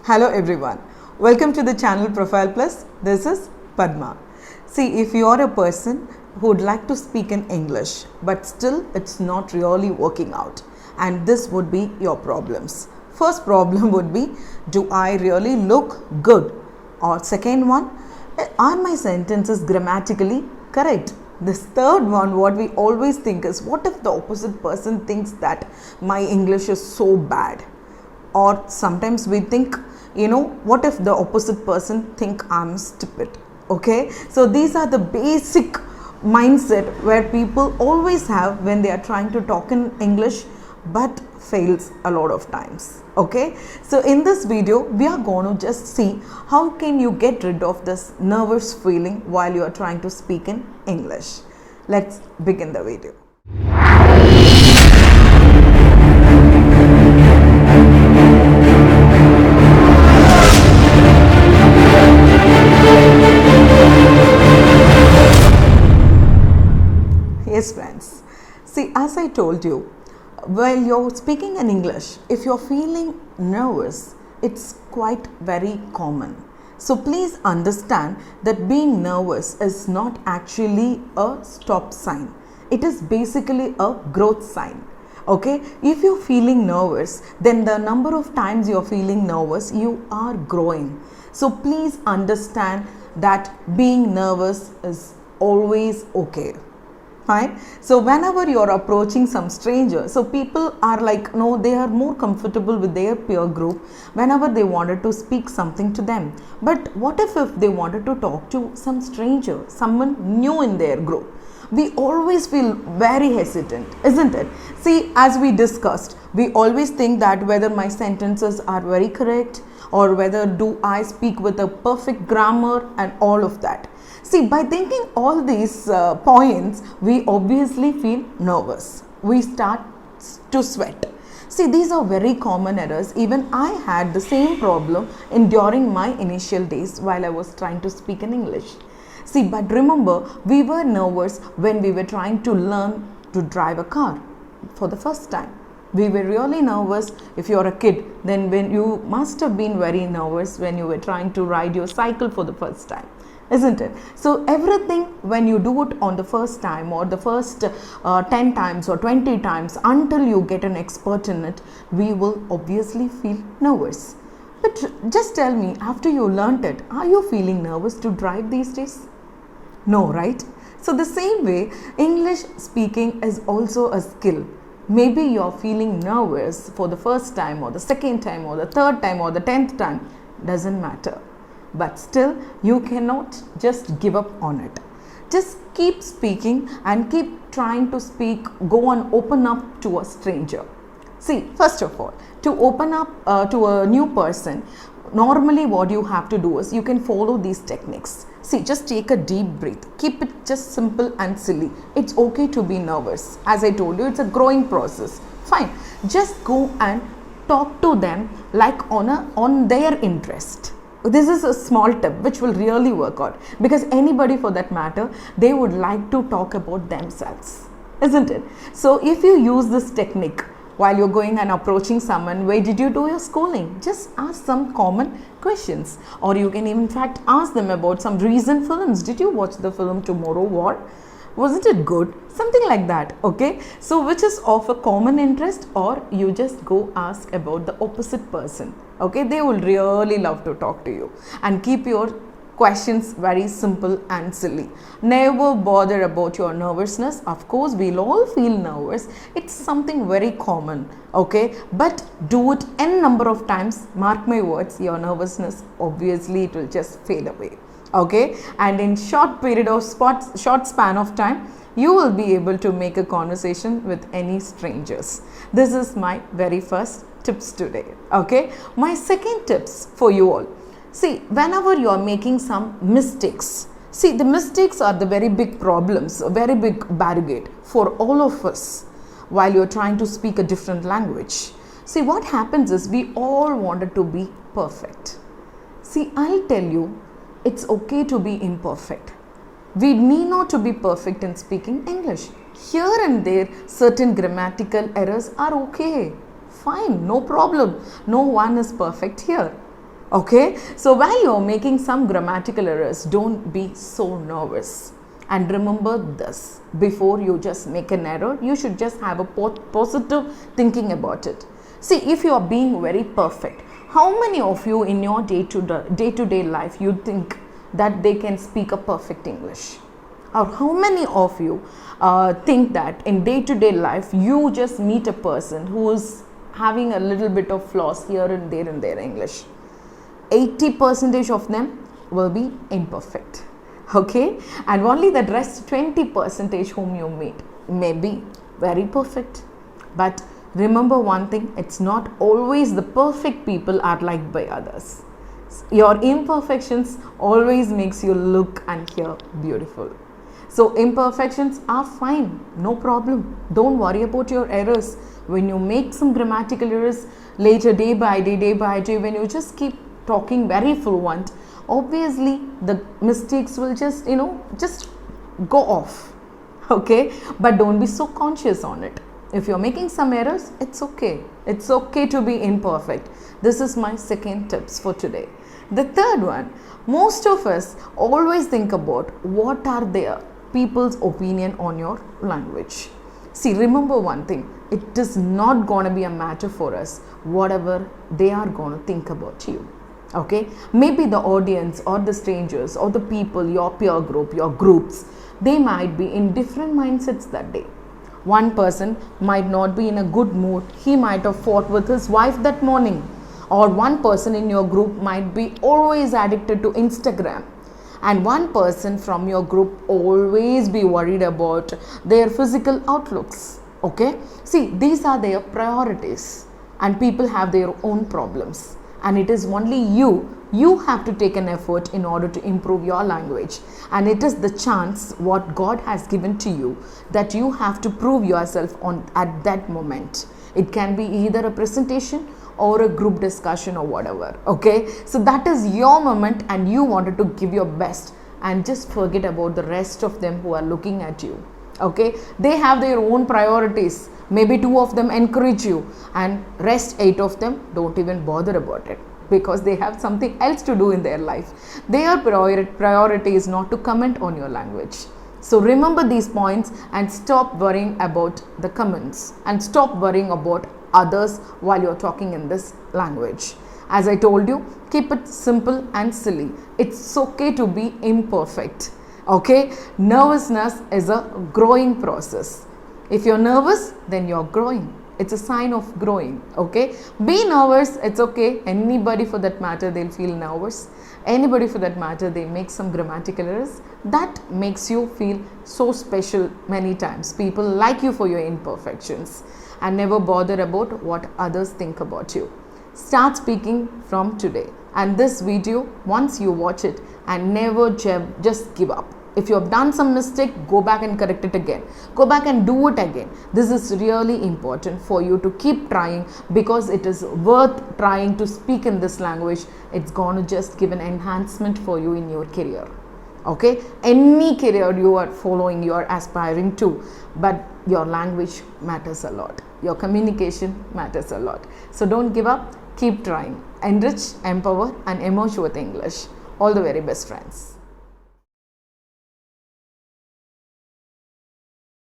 Hello everyone, welcome to the channel Profile Plus. This is Padma. See, if you are a person who would like to speak in English but still it's not really working out, and this would be your problems. First problem would be, do I really look good? Or second one, are my sentences grammatically correct? This third one, what we always think is, what if the opposite person thinks that my English is so bad? Or sometimes we think, what if the opposite person think I'm stupid? Okay, so these are the basic mindset where people always have when they are trying to talk in English but fails a lot of times. Okay, so in this video we are going to just see how can you get rid of this nervous feeling while you are trying to speak in English. Let's begin the video. Yes friends, see, as I told you, while you're speaking in English, if you're feeling nervous, it's quite very common. So please understand that being nervous is not actually a stop sign. It is basically a growth sign. Okay, if you're feeling nervous, then the number of times you're feeling nervous, you are growing. So please understand that being nervous is always okay. Fine. So whenever you're approaching some stranger, so people are like, no, they are more comfortable with their peer group whenever they wanted to speak something to them. But what if they wanted to talk to some stranger, someone new in their group? We always feel very hesitant, isn't it? See, as we discussed, we always think that whether my sentences are very correct or whether do I speak with a perfect grammar and all of that. See, by thinking all these points, we obviously feel nervous. We start to sweat. See, these are very common errors. Even I had the same problem during my initial days while I was trying to speak in English. See, but remember, we were nervous when we were trying to learn to drive a car for the first time. We were really nervous. If you're a kid, then when you must have been very nervous when you were trying to ride your cycle for the first time, isn't it? So everything, when you do it on the first time or the first 10 times or 20 times until you get an expert in it, we will obviously feel nervous. But just tell me, after you learnt it, are you feeling nervous to drive these days? No, right? So the same way, English speaking is also a skill. Maybe you're feeling nervous for the first time or the second time or the third time or the 10th time, doesn't matter. But still, you cannot just give up on it. Just keep speaking and keep trying to speak, go and open up to a stranger. See, first of all, to open up to a new person, normally what you have to do is you can follow these techniques. See, just take a deep breath. Keep it just simple and silly. It's okay to be nervous. As I told you, it's a growing process. Fine. Just go and talk to them like on their interest. This is a small tip which will really work out, because anybody for that matter, they would like to talk about themselves, isn't it? So if you use this technique while you're going and approaching someone, where did you do your schooling? Just ask some common questions, or you can in fact ask them about some recent films. Did you watch the film Tomorrow War? Wasn't it good? Something like that. Okay, so which is of a common interest, or you just go ask about the opposite person. Okay, they will really love to talk to you, and keep your questions very simple and silly. Never bother about your nervousness. Of course, we'll all feel nervous. It's something very common. Okay, but do it n number of times. Mark my words, your nervousness, obviously it will just fade away. Okay, and in short span of time, you will be able to make a conversation with any strangers. This is my very first tips today. Okay, my second tips for you all. See, whenever you are making some mistakes, see, the mistakes are the very big problems, a very big barricade for all of us while you're trying to speak a different language. See, what happens is we all wanted to be perfect. See, I'll tell you, it's okay to be imperfect. We need not to be perfect in speaking English. Here and there, certain grammatical errors are okay. Fine, no problem. No one is perfect here. Okay, so while you're making some grammatical errors, don't be so nervous. And remember this, before you just make an error, you should just have a positive thinking about it. See, if you are being very perfect, how many of you in your day-to-day life you think that they can speak a perfect English? Or how many of you think that in day-to-day life you just meet a person who is having a little bit of flaws here and there in their English? 80% of them will be imperfect, okay, and only the rest 20% whom you meet may be very perfect. But remember one thing, it's not always the perfect people are liked by others. Your imperfections always makes you look and hear beautiful. So imperfections are fine, no problem. Don't worry about your errors. When you make some grammatical errors later, day by day, when you just keep talking very fluent, obviously the mistakes will just go off, okay, but don't be so conscious on it. If you're making some errors, it's okay to be imperfect. This is my second tips for today. The third one, most of us always think about what are their people's opinion on your language. See, remember one thing, it is not going to be a matter for us whatever they are going to think about you. Okay, maybe the audience or the strangers or the people, your peer group, your groups, they might be in different mindsets that day. One person might not be in a good mood, he might have fought with his wife that morning, or one person in your group might be always addicted to Instagram, and one person from your group always be worried about their physical outlooks. Okay, see, these are their priorities, and people have their own problems. And it is only you have to take an effort in order to improve your language, and it is the chance what God has given to you that you have to prove yourself on at that moment. It can be either a presentation or a group discussion or whatever. Okay, so that is your moment and you wanted to give your best, and just forget about the rest of them who are looking at you. Okay, they have their own priorities. Maybe 2 of them encourage you, and rest 8 of them don't even bother about it, because they have something else to do in their life. Their priority is not to comment on your language. So remember these points and stop worrying about the comments, and stop worrying about others while you're talking in this language. As I told you, keep it simple and silly. It's okay to be imperfect. Okay, nervousness is a growing process. If you're nervous, then you're growing. It's a sign of growing. Okay, be nervous, it's okay. Anybody for that matter, they'll feel nervous. Anybody for that matter, they make some grammatical errors. That makes you feel so special many times. People like you for your imperfections, and never bother about what others think about you. Start speaking from today. And this video, once you watch it, and never just give up. If you have done some mistake, go back and correct it again. Go back and do it again. This is really important for you to keep trying, because it is worth trying to speak in this language. It's going to just give an enhancement for you in your career. Okay, any career you are following, you are aspiring to, but your language matters a lot. Your communication matters a lot. So don't give up. Keep trying. Enrich, empower, and emote with English. All the very best, friends.